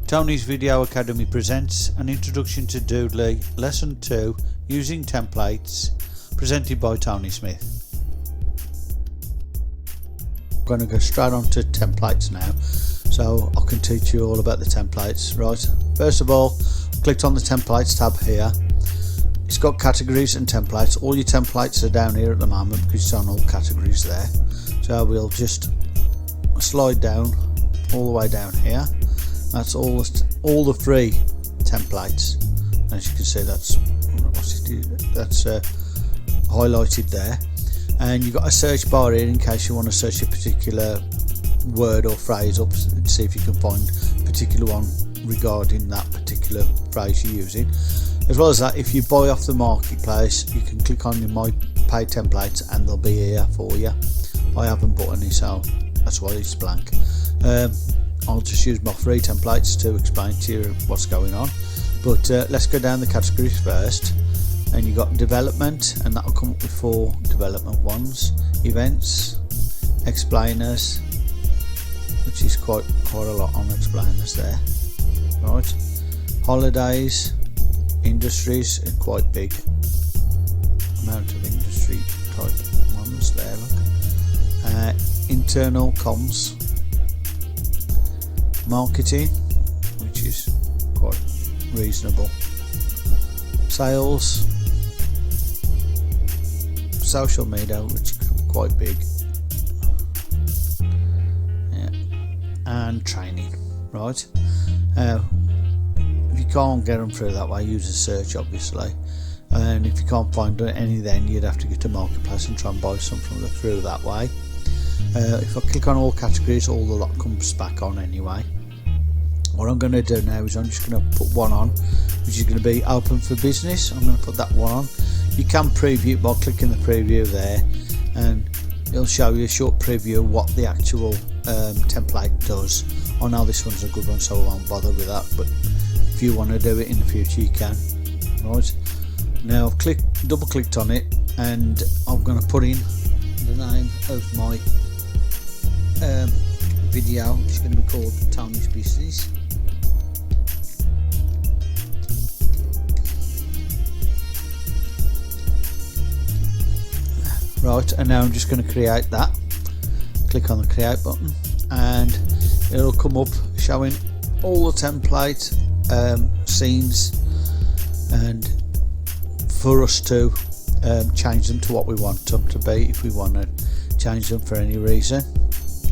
Tony's Video Academy presents an introduction to Doodly Lesson 2 using templates, presented by Tony Smith. I'm going to go straight on to templates now, so I can teach you all about the templates. Right, first of all, clicked on the templates tab here. It's got categories and templates. All your templates are down here at the moment because it's on all categories there. So we'll just slide down all the way down here. That's all the free templates. As you can see, that's highlighted there, and you've got a search bar here in case you want to search a particular word or phrase up and see if you can find a particular one regarding that particular phrase you're using. As well as that, if you buy off the marketplace, you can click on your My Paid Templates and they'll be here for you. I haven't bought any, so that's why it's blank. I'll just use my free templates to explain to you what's going on. But let's go down the categories first. And you've got development, and that will come up with 4 development ones. Events, explainers, which is quite a lot on explainers there. Right. Holidays, industries, and quite big amount of industry type ones there. Look. Internal comms. Marketing, which is quite reasonable. Sales, social media, which is quite big, yeah, and training. Right. If you can't get them through that way, use a search obviously, and if you can't find any, then you'd have to go to marketplace and try and buy some from through that way. If I click on all categories, all the lot comes back on anyway. What I'm going to do now is I'm just going to put one on, which is going to be open for business. I'm going to put that one on. You can preview it by clicking the preview there, and it'll show you a short preview of what the actual template does. I know this one's a good one, so I won't bother with that, but if you want to do it in the future, you can. Right, now I've double clicked on it, and I'm going to put in the name of my video, which is going to be called Tony's Business. Right, and now I'm just going to create that. Click on the create button, and it'll come up showing all the template scenes, and for us to change them to what we want them to be if we want to change them for any reason.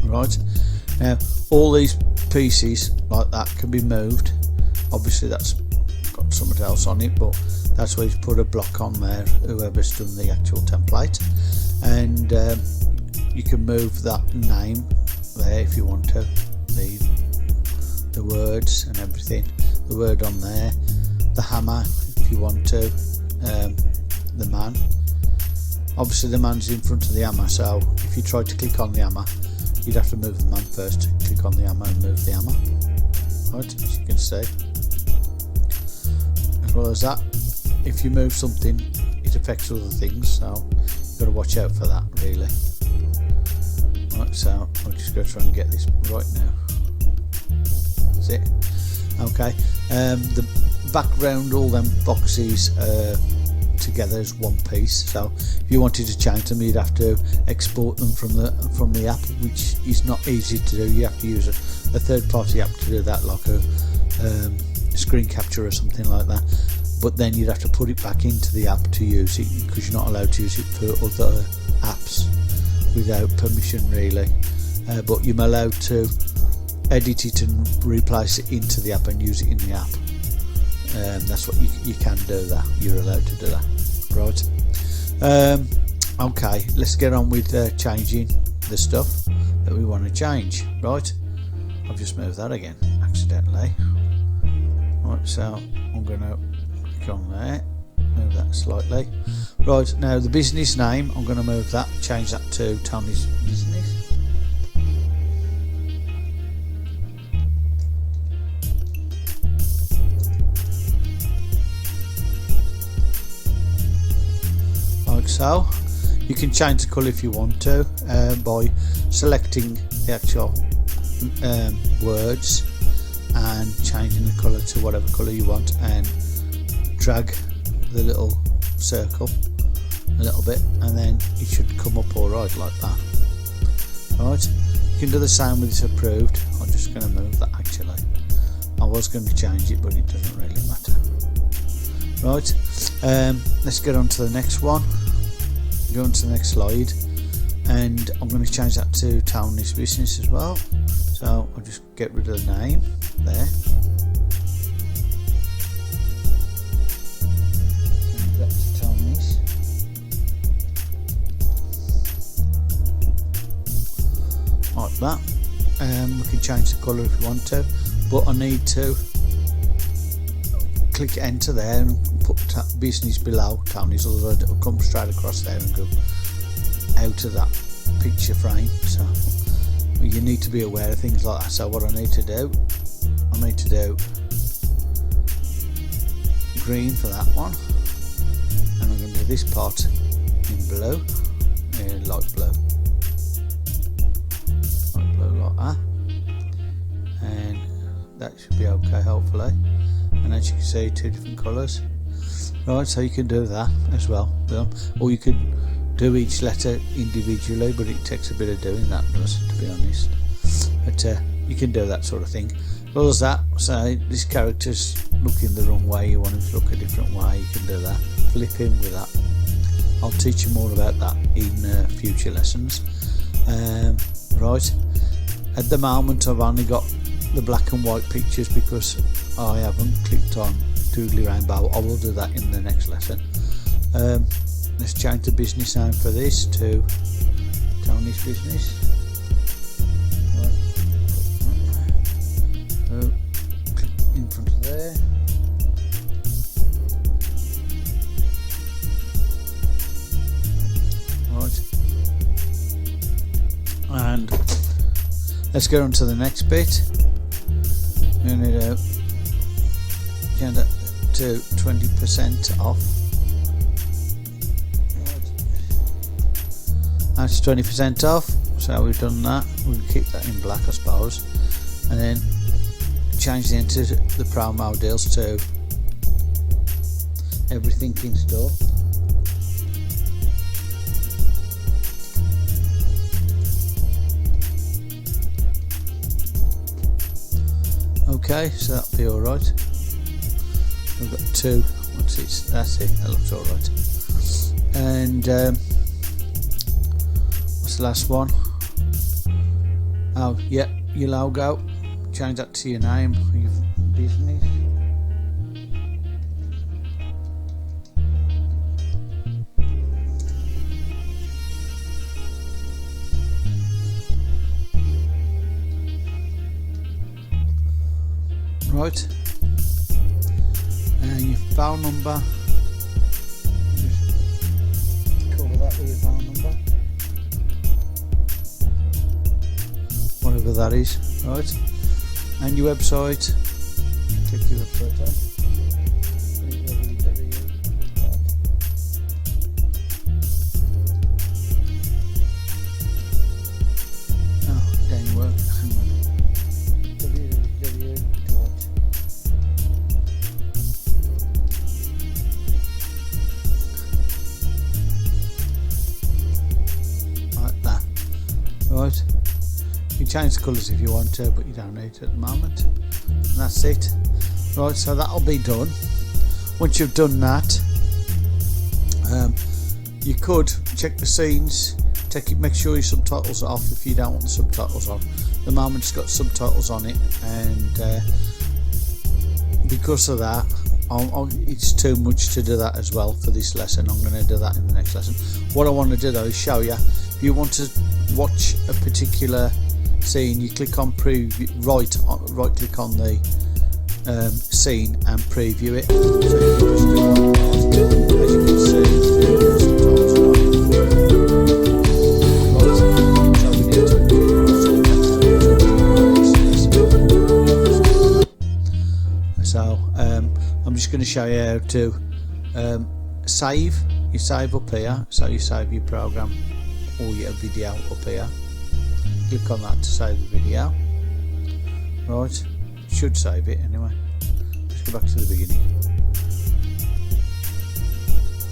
Right, now all these pieces like that can be moved. Obviously that's got something else on it, but that's where you put a block on there, whoever's done the actual template, and you can move that name there if you want to, the words and everything, the word on there, the hammer if you want to, the man. Obviously the man's in front of the hammer, so if you try to click on the hammer, you'd have to move the man first. Click on the hammer and move the hammer. Right, as you can see. As well as that, if you move something, it affects other things, so you've got to watch out for that, really. Right, so I'll just go try and get this right now. That's it. Okay, the background, all them boxes together as one piece, so if you wanted to change them, you'd have to export them from the app, which is not easy to do. You have to use a third-party app to do that, like a screen capture or something like that, but then you'd have to put it back into the app to use it, because you're not allowed to use it for other apps without permission, really, but you're allowed to edit it and replace it into the app and use it in the app. That's what you can do. That you're allowed to do that. Right. Okay, let's get on with changing the stuff that we want to change. Right, I've just moved that again accidentally. Right, so I'm going to click on there, move that slightly. Right, now the business name, I'm going to move that, change that to Tony's Business. Like so. You can change the colour if you want to by selecting the actual words and changing the colour to whatever colour you want, and drag the little circle a little bit, and then it should come up alright like that. Right, you can do the same with this approved. I'm just going to move that actually. I was going to change it, but it doesn't really matter. Right, let's get on to the next one. Go on to the next slide, and I'm going to change that to Tony's Business as well. So I'll just get rid of the name there. Change that to Tony's. Like that. We can change the colour if we want to, but I need to click enter there and put business below Tony's, otherwise it'll come straight across there and go out of that picture frame. So you need to be aware of things like that. So what I need to do green for that one, and I'm going to do this part in blue, light blue like that, and that should be okay hopefully. And as you can see, two different colours. Right, so you can do that as well, or you could do each letter individually, but it takes a bit of doing that, does, to be honest. But you can do that sort of thing. Well, as that, say this character's looking the wrong way, you want him to look a different way, you can do that. Flip him with that. I'll teach you more about that in future lessons. Right, at the moment I've only got the black and white pictures because I haven't clicked on Doodly Rainbow. I will do that in the next lesson. Let's change the business name for this to Tony's Business. Right. So, click in front of there. Right. And let's go on to the next bit. We're going to change that to 20% off. That's 20% off, so we've done that. We'll keep that in black, I suppose, and then change the into the promo deals to everything in store. Okay, so that'll be alright. We've got two. What's it? That's it. That looks alright. And what's the last one? Oh, yeah, your logo. Change that to your name, your business. Right, and your phone number, just cover that with your phone number, whatever that is. Right, and your website, click your website on. Oh, didn't work. Hang on. Right, you can change the colours if you want to, but you don't need to at the moment. And that's it. Right, so that'll be done. Once you've done that, you could check the scenes, make sure your subtitles are off if you don't want the subtitles on. At the moment it's got subtitles on it, and because of that, it's too much to do that as well for this lesson. I'm going to do that in the next lesson. What I want to do though is show you, if you want to watch a particular scene, you click on preview, right click on the scene and preview it. So you can just do one, as you can see, so I'm just going to show you how to save. You save up here, so you save your program or your video up here. Click on that to save the video. Right, should save it anyway. Let's go back to the beginning.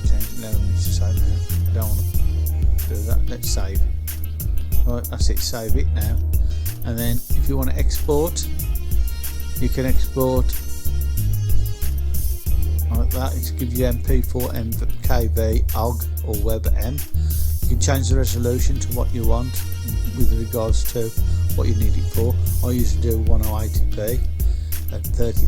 Change it now, I need to save now. I don't want to do that. Let's save. Right, that's it, save it now. And then if you want to export, you can export like that. It gives you MP4, MKV, OGG or WebM. You can change the resolution to what you want with regards to what you need it for. I used to do 1080p at 30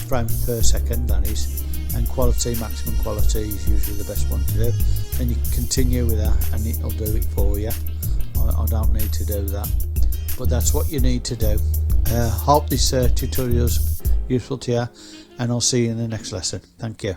frames per second, that is, and quality, maximum quality is usually the best one to do. Then you can continue with that and it'll do it for you. I don't need to do that, but that's what you need to do. Hope this tutorial is useful to you, and I'll see you in the next lesson. Thank you.